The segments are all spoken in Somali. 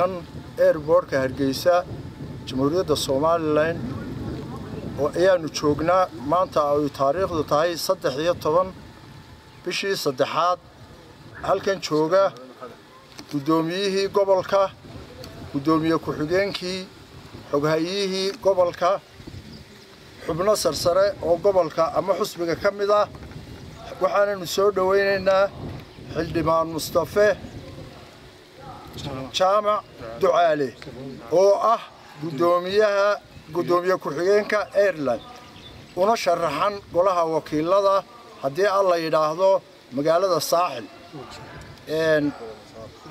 halkan airportka Hargeysa Jamhuuriyadda Soomaaliland oo ayaanu joognaa maanta ay taariikhdu tahay 13 bishii saddexaad halkan jooga gudoomiyihii gobolka gudoomiye ku-xigeenkii xoghayihii gobolka xubno sarsare oo gobolka ama xusbiga kamid ah waxaanu soo dhaweynaynaa xildhibaan Mustafa Jaamac Ducaale oo ah gudoomiye ku-xigeenka Ireland una sharaxan golaha wakiilada haddii alla yiraahdo magaalada Saaxil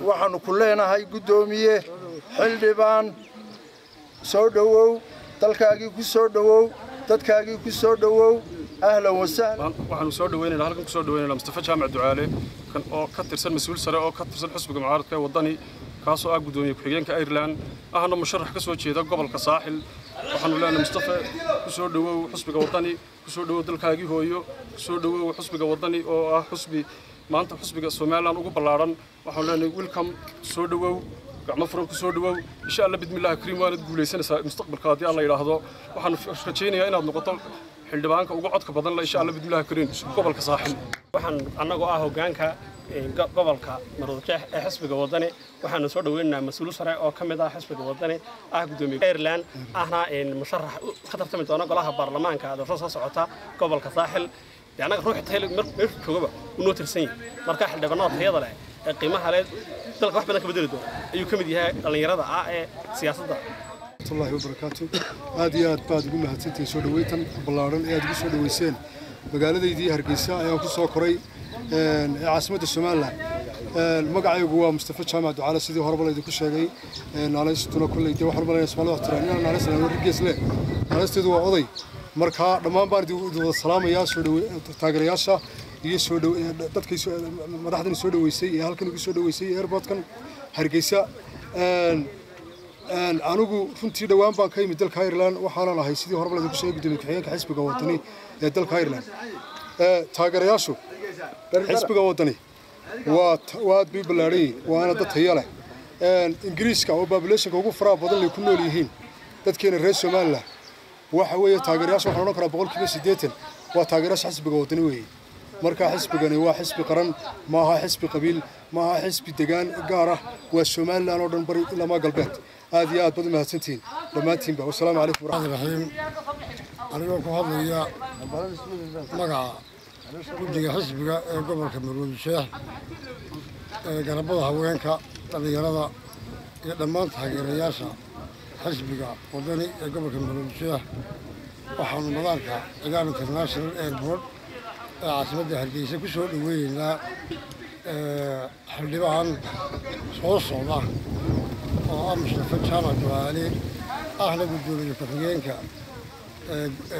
waxaanu ku leenahay gudoomiye xildhibaan soo dhawow dalkaagii ku soo dhawow dadkaagii ku soo dhawow ahlan wa sahlan waxaanu soo dhaweynaynaa halkan ku soo dhaweynaynaa Mustafa Jaamac Ducaale kan oo ka tirsan mas'uul sare oo ka tirsan xisbiga mucaaradka ee wadani kaasoo ah gudoomiye ku-xigeenka Ireland ahna musharax ka soo jeeda gobolka Saaxil waxaanu leenahay Mustafa ku soo dhawow xisbiga wadani ku soo dhawow dalkaagii hooyo ku soo dhawow xisbiga wadani oo ah xisbi maanta xisbiga Soomaaliland ugu ballaaran waxaanu leenahay welcome soo dhawow gacmo furan ku soo dhawow insha Allah bidmillaah kariim waana guuleysanaysaa mustaqbalka haddii alla yiraahdo waxaanu rajaynayaa inaad noqoto xildhibaanka ugu codka badan la insha Allah bidmillaah kariim gobolka Saaxil waxaan anagoo ah hoggaanka gobolka Maroodijeex ee xisbiga wadani waxaanu soo dhaweynaynaa mas'uul sare oo kamid ah xisbiga wadani ah gudoomiye Ireland ahna musharax ka tartami doona golaha baarlamaanka doorasho soo socota gobolka Saaxil anaga ruuxi tahay markuu joogaba uu tirsan yahay marka xildhibaanada tayada leh ee qiimaha leh dalka wax badan ka bedeli doona ayuu kamid yahay dhalinyarada ee siyaasadda Allahi wa barakaatu aad iyo aad baad ugu mahadsantahay soo dhaweyntan ballaaran ee aad ugu soo dhaweyseen magaaladaydii Hargeysa ayaan ku soo koray caasimadda Soomaaliland magacaygu waa Mustafa Jaamac Ducaale sidii horeba la idinku sheegay naanaystuna kulay waxaan maleeyaa Soomaaliland tiraan naanaysana Hargeysa leh naanaysteedu waa oday marka dhammaan baan idin salaamayaa soo taageerayaasha iyo soo dadka madaxdan soo dhaweysay ee halkan ugu soo dhaweysay airportkan Hargeysa anigu runtii dhawaan baan ka yimid dalka Ireland waxaana lahay sidii horeba la idinku sheegay gudoomiye ku-xigeenka xisbiga wadani ee dalka Ireland taageerayaashu xisbiga wadani waa bi ballaaray waana dad tayo leh Ingiriiska oo population ugu faraha badan leh ku nool yihiin dadkeena reer Soomaaliland waxa weeye taageerayaasha waxaan oran karaa 80% waa taageerayaasha xisbiga wadani weeye marka xisbigani waa xisbi qaran ma aha xisbi qabiil ma aha xisbi deegaan gaar ah waa Soomaaliland oo dhan bari ilaa ma galbeed aad iyo aad baad mahadsantiin dhamaantiinba wassalaamu calaykum warahmatullaahi anigoo ku hadlaya magaca guddiga xisbiga ee gobolka Maroodijeex ee garabada haweenka dhalinyarada iyo dhammaan taageerayaasha xisbiga wadani ee gobolka Maroodijeex waxaanu madaarka Cigaan International Airport ee caasimadda Hargeysa ku soo dhaweynaynaa xildhibaan soo socda oo ah Mustafa Jaamac Ducaale ahna gudoomiye ku-xigeenka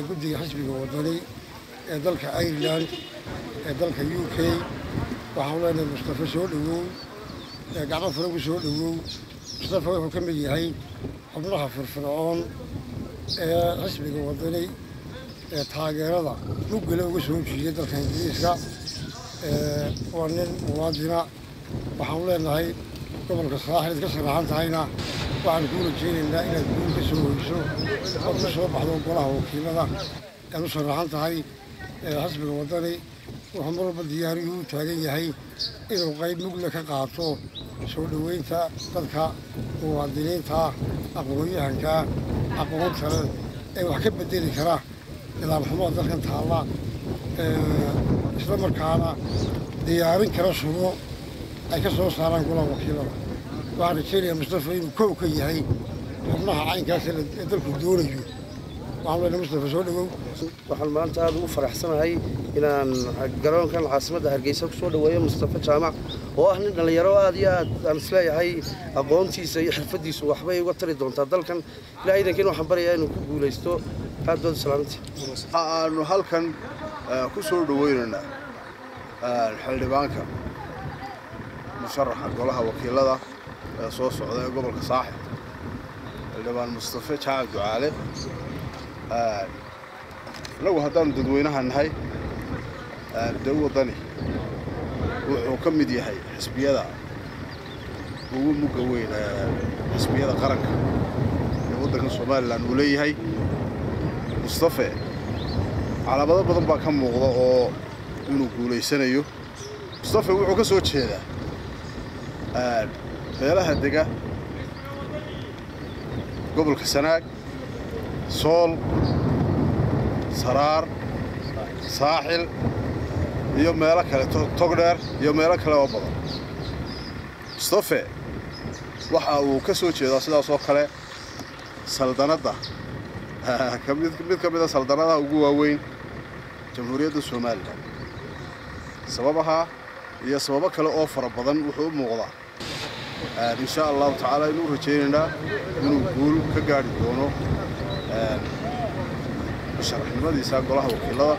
guddiga xisbiga wadani ee dalka Ireland ee dalka UK waxaanu leenahay Mustafa soo dhawow gacmo furan ku soo dhawow Mustafa wuxuu ka mid yahay xubnaha firfircoon ee xisbiga wadani ee taageerada mugale uga soo jeeday dalka Ingiriiska waa nin muwaadina waxaanu leenahay gobolka Saaxil ka sharaxan tahayna waxaan ku rajaynaynaa inaad guul ka soo hoyso oo ka soo baxdo golaha wakiilada ee u sharaxan tahay xisbiga wadani wuxuu mar walba diyaariyu u taagan yahay inuu qayb mugle ka qaato soo dhaweynta dadka muwaadiniinta aqoonyahanka aqoonta leh ee wax ka bedeli kara nidaam xumada dalkan taalla isla markaana diyaarin kara shuruuc ay ka soo saaraan golaha wakiilada waxaan rajaynayaa Mustafa inuu kow ka yahay xubnaha caynkaas ee dalku doonayo waxaan leenahay Mustafa soo dhawow waxaan maanta aad ugu faraxsanahay inaan garoonkan caasimadda Hargeysa ku soo dhaweeyo Mustafa Jaamac oo ah nin dhalinyaro aad iyo aad aan isleeyahay aqoontiisa iyo xirfadiisu waxbay uga tari doontaa dalkan ilaahay idinkiin waxaan baryayaa inuu ku guuleysto aad baad salaamtii aanu halkan ku soo dhaweynaynaa xildhibaanka musharaxa golaha wakiilada ee soo socda ee gobolka Saaxil xildhibaan Mustafa Jaamac Ducaale lagu hadaan dadweynaha nahay wadani wuxuu ka mid yahay xisbiyada ugu muga weyn xisbiyada qaranka ee waddanka Soomaaliland uu leeyahay Mustafa calaamado badan baa ka muuqda oo inuu guuleysanayo Mustafa wuxuu ka soo jeedaa beelaha dega gobolka Sanaag Sool Saraar Saaxil iyo meelo kale Togdheer iyo meelo kale oo badan Mustafa waxa uu ka soo jeedaa sidaas oo kale saldanada mid ka mid ah saldanadaha ugu waaweyn jamhuuriyadda Soomaaliland sababaha iyo sababo kale oo fara badan wuxuu u muuqdaa insha Allah ta'ala inuu rajeynaa inuu guul ka gaari doono sharaxnimadiisa golaha wakiilada